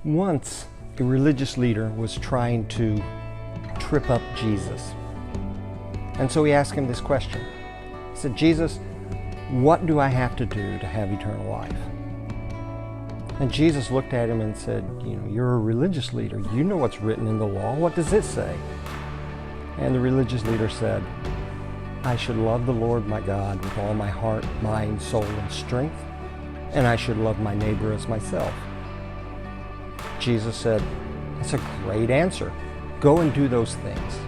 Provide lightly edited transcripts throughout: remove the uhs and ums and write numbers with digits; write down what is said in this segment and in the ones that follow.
Once, a religious leader was trying to trip up Jesus. And so he asked him this question. He said, Jesus, what do I have to do to have eternal life? And Jesus looked at him and said, you're a religious leader. You know what's written in the law. What does it say? And the religious leader said, I should love the Lord my God with all my heart, mind, soul, and strength, and I should love my neighbor as myself. Jesus said, that's a great answer. Go and do those things.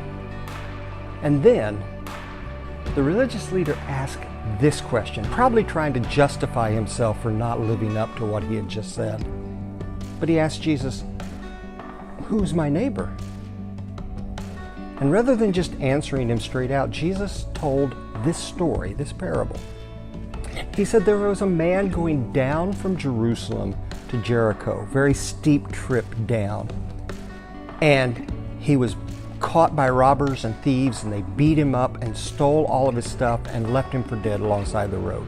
And then the religious leader asked this question, probably trying to justify himself for not living up to what he had just said. But he asked Jesus, who's my neighbor? And rather than just answering him straight out, Jesus told this story, this parable. He said there was a man going down from Jerusalem to Jericho, very steep trip down. And he was caught by robbers and thieves, and they beat him up and stole all of his stuff and left him for dead alongside the road.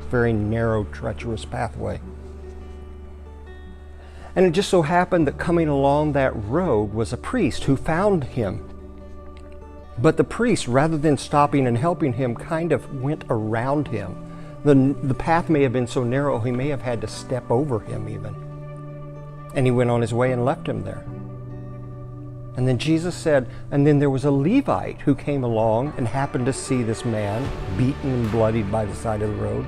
Very narrow, treacherous pathway. And it just so happened that coming along that road was a priest who found him. But the priest, rather than stopping and helping him, kind of went around him. The path may have been so narrow, he may have had to step over him even. And he went on his way and left him there. And then Jesus said, and then there was a Levite who came along and happened to see this man beaten and bloodied by the side of the road.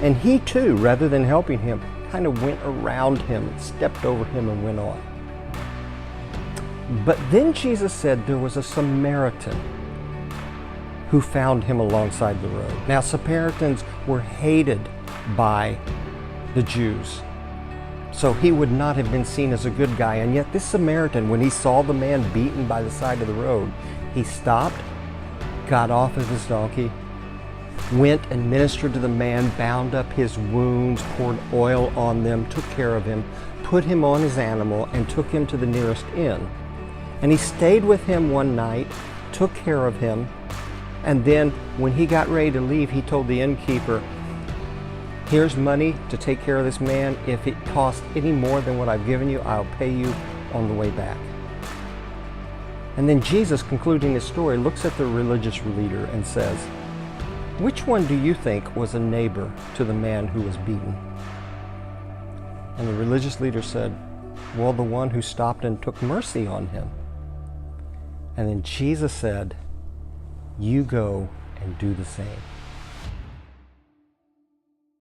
And he too, rather than helping him, kind of went around him and stepped over him and went on. But then Jesus said there was a Samaritan who found him alongside the road. Now, Samaritans were hated by the Jews, so he would not have been seen as a good guy. And yet this Samaritan, when he saw the man beaten by the side of the road, he stopped, got off of his donkey, went and ministered to the man, bound up his wounds, poured oil on them, took care of him, put him on his animal, and took him to the nearest inn. And he stayed with him one night, took care of him, and then when he got ready to leave, he told the innkeeper, here's money to take care of this man. If it costs any more than what I've given you, I'll pay you on the way back. And then Jesus, concluding his story, looks at the religious leader and says, which one do you think was a neighbor to the man who was beaten? And the religious leader said, well, the one who stopped and took mercy on him. And then Jesus said, you go and do the same.